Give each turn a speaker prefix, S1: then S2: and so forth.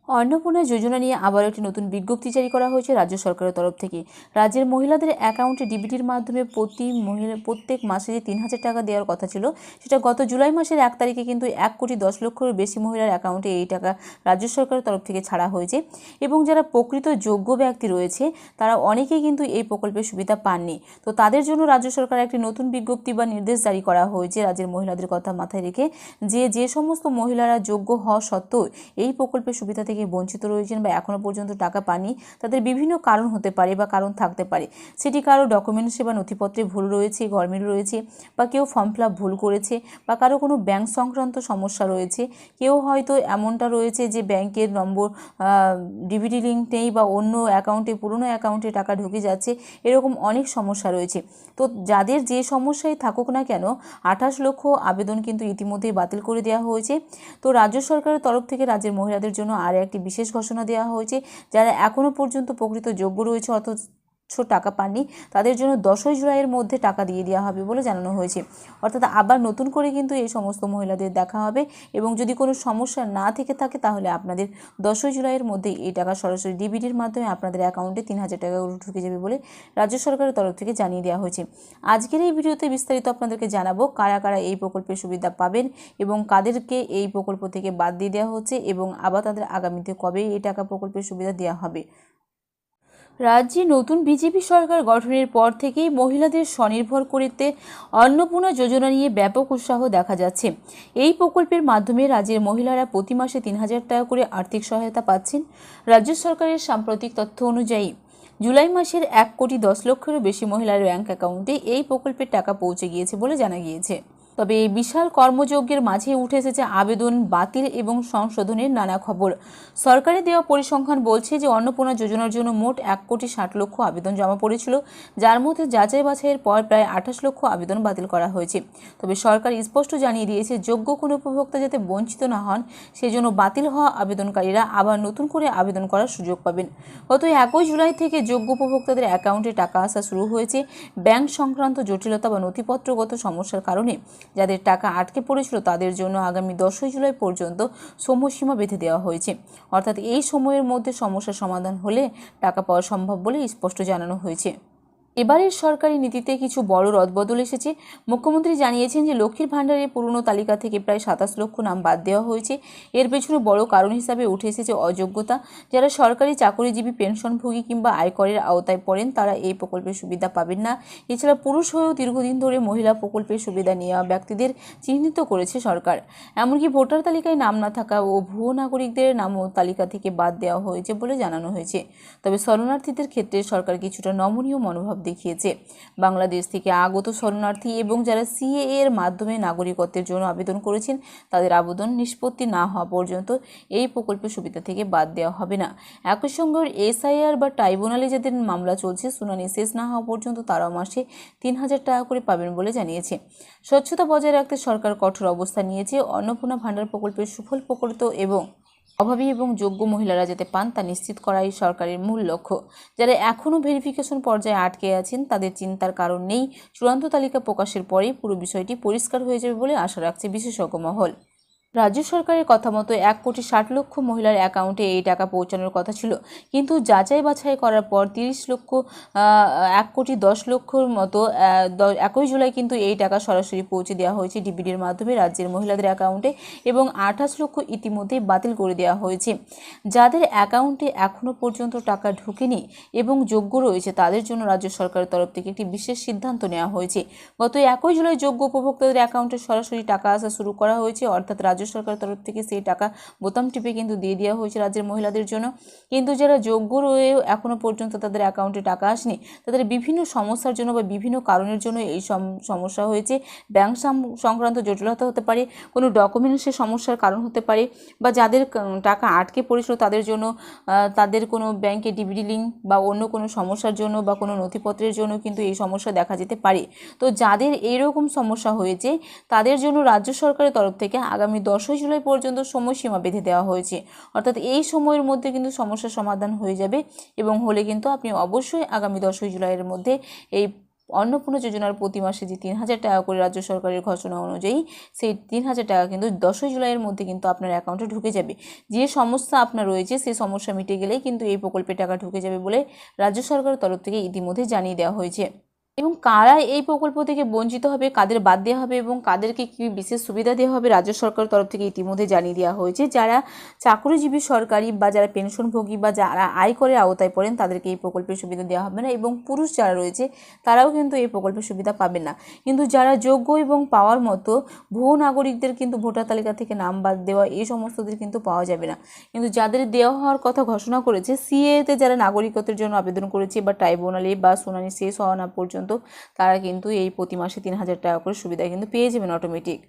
S1: অন্নপূর্ণা যোজনা নিয়ে আবার একটি নতুন বিজ্ঞপ্তি জারি করা হয়েছে রাজ্য সরকারের তরফ থেকে। রাজ্যের মহিলাদের অ্যাকাউন্টে ডিবিটির মাধ্যমে প্রত্যেক মাসে যে ৩,০০০ টাকা দেওয়ার কথা ছিল, সেটা গত জুলাই মাসের ১ তারিখে কিন্তু ১,১০,০০,০০০-এর বেশি মহিলার অ্যাকাউন্টে এই টাকা রাজ্য সরকারের তরফ থেকে ছাড়া হয়েছে। এবং যারা প্রকৃত যোগ্য ব্যক্তি রয়েছে তারা অনেকেই কিন্তু এই প্রকল্পের সুবিধা পাননি। তো তাদের জন্য রাজ্য সরকার একটি নতুন বিজ্ঞপ্তি বা নির্দেশ জারি করা হয়েছে রাজ্যের মহিলাদের কথা মাথায় রেখে, যে সমস্ত মহিলারা যোগ্য হওয়া সত্ত্বেও এই প্রকল্পের সুবিধা থেকে বঞ্চিত রয়েছেন বা এখনও পর্যন্ত টাকা পাননি, তাদের বিভিন্ন কারণ হতে পারে বা কারণ থাকতে পারে। সেটি কারো ডকুমেন্টসে বা নথিপত্রে ভুল রয়েছে, গরমিল রয়েছে, বা কেউ ফর্ম ফিল আপ ভুল করেছে, বা কারো কোনো ব্যাংক সংক্রান্ত সমস্যা রয়েছে, কেউ হয়তো এমনটা রয়েছে যে ব্যাংকের নম্বর ডিবিটি লিঙ্ক নেই বা অন্য অ্যাকাউন্টে, পুরনো অ্যাকাউন্টে টাকা ঢুকে যাচ্ছে, এরকম অনেক সমস্যা রয়েছে। তো যাদের যে সমস্যায় থাকুক না কেন, ২৮ লক্ষ আবেদন কিন্তু ইতিমধ্যেই বাতিল করে দেওয়া হয়েছে। তো রাজ্য সরকারের তরফ থেকে রাজ্যের মহিলাদের জন্য আর একটি বিশেষ ঘোষণা দেওয়া হয়েছে। যারা এখনও পর্যন্ত প্রকৃত যোগ্য রয়েছে অথচ টাকা পাননি, তাদের জন্য ১০ই জুলাইয়ের মধ্যে টাকা দিয়ে দেওয়া হবে বলে জানানো হয়েছে। অর্থাৎ আবার নতুন করে কিন্তু এই সমস্ত মহিলাদের দেখা হবে, এবং যদি কোনো সমস্যা না থেকে থাকে তাহলে আপনাদের ১০ই জুলাইয়ের মধ্যে এই টাকা সরাসরি ডিবিটির মাধ্যমে আপনাদের অ্যাকাউন্টে ৩,০০০ টাকা ঢুকে যাবে বলে রাজ্য সরকারের তরফ থেকে জানিয়ে দেওয়া হয়েছে। আজকের এই ভিডিওতে বিস্তারিত আপনাদেরকে জানাবো কারা কারা এই প্রকল্পের সুবিধা পাবেন এবং কাদেরকে এই প্রকল্প থেকে বাদ দিয়ে দেওয়া হচ্ছে, এবং আবার তাদের আগামীতে কবে এই টাকা প্রকল্পের সুবিধা দেওয়া হবে। রাজ্যে নতুন বিজেপি সরকার গঠনের পর থেকেই মহিলাদের স্বনির্ভর করতে অন্নপূর্ণা যোজনা নিয়ে ব্যাপক উৎসাহ দেখা যাচ্ছে। এই প্রকল্পের মাধ্যমে রাজ্যের মহিলারা প্রতি মাসে ৩,০০০ টাকা করে আর্থিক সহায়তা পাচ্ছেন। রাজ্য সরকারের সাম্প্রতিক তথ্য অনুযায়ী জুলাই মাসের ১,১০,০০,০০০-এরও বেশি মহিলার ব্যাংক অ্যাকাউন্টে এই প্রকল্পের টাকা পৌঁছে গিয়েছে বলে জানা গিয়েছে। তবে এই বিশাল কর্মযজ্ঞের মাঝে উঠে এসেছে আবেদন বাতিল এবং সংশোধনের নানা খবর। সরকারের দেওয়া পরিসংখ্যান বলছে যে অন্নপূর্ণা যোজনার জন্য মোট ১,৬০,০০,০০০ আবেদন জমা পড়েছিল, যার মধ্যে যাচাই বাছাইয়ের পর প্রায় ২৮ লক্ষ আবেদন বাতিল করা হয়েছে। তবে সরকার স্পষ্ট জানিয়ে দিয়েছে, যোগ্য কোনো উপভোক্তা যাতে বঞ্চিত না হন সেজন্য বাতিল হওয়া আবেদনকারীরা আবার নতুন করে আবেদন করার সুযোগ পাবেন। গত ১ জুলাই থেকে যোগ্য উপভোক্তাদের অ্যাকাউন্টে টাকা আসা শুরু হয়েছে। ব্যাংক সংক্রান্ত জটিলতা বা নথিপত্রগত সমস্যার কারণে যাদের টাকা আটকে পড়েছিল তাদের জন্য আগামী ১০ই জুলাই পর্যন্ত সময়সীমা বেঁধে দেওয়া হয়েছে। অর্থাৎ এই সময়ের মধ্যে সমস্যার সমাধান হলে টাকা পাওয়া সম্ভব বলে স্পষ্ট জানানো হয়েছে। এবারের সরকারি নীতিতে কিছু বড় রদবদল এসেছে। মুখ্যমন্ত্রী জানিয়েছেন যে লক্ষ্মীর ভাণ্ডারের পুরনো তালিকা থেকে প্রায় ২৭ লক্ষ নাম বাদ দেওয়া হয়েছে। এর পেছনে বড় কারণ হিসাবে উঠে এসেছে অযোগ্যতা। যারা সরকারি চাকরিজীবী, পেনশনভোগী কিংবা আয়করের আওতায় পড়েন তারা এই প্রকল্পের সুবিধা পাবেন না। এছাড়া পুরুষ হয়েও দীর্ঘদিন ধরে মহিলা প্রকল্পের সুবিধা নেওয়া ব্যক্তিদের চিহ্নিত করেছে সরকার। এমনকি ভোটার তালিকায় নাম না থাকা ও ভুয়ো নাগরিকদের নামও তালিকা থেকে বাদ দেওয়া হয়েছে বলে জানানো হয়েছে। তবে শরণার্থীদের ক্ষেত্রে সরকার কিছুটা নমনীয় মনোভাব দেখিয়েছে। বাংলাদেশ থেকে আগত শরণার্থী এবং যারা সিএএ এর মাধ্যমে নাগরিকত্বের জন্য আবেদন করেছেন তাদের আবেদন নিষ্পত্তি না হওয়া পর্যন্ত এই প্রকল্পের সুবিধা থেকে বাদ দেওয়া হবে না। একই সঙ্গে এসআইআর বা ট্রাইব্যুনালে যাদের মামলা চলছে, শুনানি শেষ না হওয়া পর্যন্ত তারাও মাসে ৩,০০০ টাকা করে পাবেন বলে জানিয়েছে। স্বচ্ছতা বজায় রাখতে সরকার কঠোর অবস্থান নিয়েছে। অন্নপূর্ণা ভাণ্ডার প্রকল্পের সুফল প্রকৃত এবং অভাবী এবং যোগ্য মহিলারা যাতে পান তা নিশ্চিত করাই সরকারের মূল লক্ষ্য। যারা এখনও ভেরিফিকেশন পর্যায়ে আটকে আছেন তাদের চিন্তার কারণ নেই। চূড়ান্ত তালিকা প্রকাশের পরেই পুরো বিষয়টি পরিষ্কার হয়ে যাবে বলে আশা রাখছে বিশেষজ্ঞ মহল। রাজ্য সরকারের কথা মতো ১,৬০,০০,০০০ মহিলার অ্যাকাউন্টে এই টাকা পৌঁছানোর কথা ছিল, কিন্তু যাচাই বাছাই করার পর ১,১০,০০,০০০ মতো ১ জুলাই কিন্তু এই টাকা সরাসরি পৌঁছে দেওয়া হয়েছে ডিবিটির মাধ্যমে রাজ্যের মহিলাদের অ্যাকাউন্টে, এবং ২৮ লক্ষ ইতিমধ্যেই বাতিল করে দেওয়া হয়েছে। যাদের অ্যাকাউন্টে এখনও পর্যন্ত টাকা ঢোকেনি এবং যোগ্য রয়েছে তাদের জন্য রাজ্য সরকারের তরফ থেকে একটি বিশেষ সিদ্ধান্ত নেওয়া হয়েছে। গত ১ জুলাই যোগ্য উপভোক্তাদের অ্যাকাউন্টে সরাসরি টাকা আসা শুরু করা হয়েছে। অর্থাৎ রাজ্য সরকারের তরফ থেকে সেই টাকা বোতাম টিপে কিন্তু দিয়ে দেওয়া হয়েছে রাজ্যের মহিলাদের জন্য। কিন্তু যারা যোগ্য রয়েও এখনও পর্যন্ত তাদের অ্যাকাউন্টে টাকা আসেনি, তাদের বিভিন্ন সমস্যার জন্য বা বিভিন্ন কারণের জন্য এই সমস্যা হয়েছে। ব্যাংক সংক্রান্ত জটিলতা হতে পারে, কোনো ডকুমেন্টসের সমস্যার কারণ হতে পারে, বা যাদের টাকা আটকে পড়েছিল তাদের জন্য তাদের কোনো ব্যাংকে ডিবিটি লিঙ্ক বা অন্য কোনো সমস্যার জন্য বা কোনো নথিপত্রের জন্য কিন্তু এই সমস্যা দেখা যেতে পারে। তো যাদের এইরকম সমস্যা হয়েছে তাদের জন্য রাজ্য সরকারের তরফ থেকে আগামী ১০ই জুলাই পর্যন্ত সময়সীমা বেঁধে দেওয়া হয়েছে। অর্থাৎ এই সময়ের মধ্যে কিন্তু সমস্যার সমাধান হয়ে যাবে, এবং হলে কিন্তু আপনি অবশ্যই আগামী ১০ই জুলাইয়ের মধ্যে এই অন্নপূর্ণা যোজনার প্রতি মাসে যে 3,000 টাকা করে রাজ্য সরকারের ঘোষণা অনুযায়ী সেই 3,000 টাকা কিন্তু 10ই জুলাইয়ের মধ্যে কিন্তু আপনার অ্যাকাউন্টে ঢুকে যাবে। যে সমস্যা আপনার রয়েছে সেই সমস্যা মিটে গেলেই কিন্তু এই প্রকল্পে টাকা ঢুকে যাবে বলে রাজ্য সরকারের তরফ থেকে ইতিমধ্যে জানিয়ে দেওয়া হয়েছে। এবং কারা এই প্রকল্প থেকে বঞ্চিত হবে, কাদের বাদ দেওয়া হবে এবং কাদেরকে কী বিশেষ সুবিধা দেওয়া হবে রাজ্য সরকারের তরফ থেকে ইতিমধ্যে জানিয়ে দেওয়া হয়েছে। যারা চাকরিজীবী সরকারি বা যারা পেনশনভোগী বা যারা আয়করের আওতায় পড়েন তাদেরকে এই প্রকল্পের সুবিধা দেওয়া হবে না, এবং পুরুষ যারা রয়েছে তারাও কিন্তু এই প্রকল্পের সুবিধা পাবেন না। কিন্তু যারা যোগ্য এবং পাওয়ার মতো ভুয়ো নাগরিকদের কিন্তু ভোটার তালিকা থেকে নাম বাদ দেওয়া এই সমস্তদের কিন্তু পাওয়া যাবে না। কিন্তু যাদের দেওয়া হওয়ার কথা ঘোষণা করেছে, সিএতে যারা নাগরিকত্বের জন্য আবেদন করেছে বা ট্রাইব্যুনালে বা শুনানি শেষ হওয়া না পর্যন্ত তারা কিন্তু এই প্রতি মাসে 3,000 টাকা করে সুবিধা কিন্তু পেয়ে যাবেন অটোমেটিক।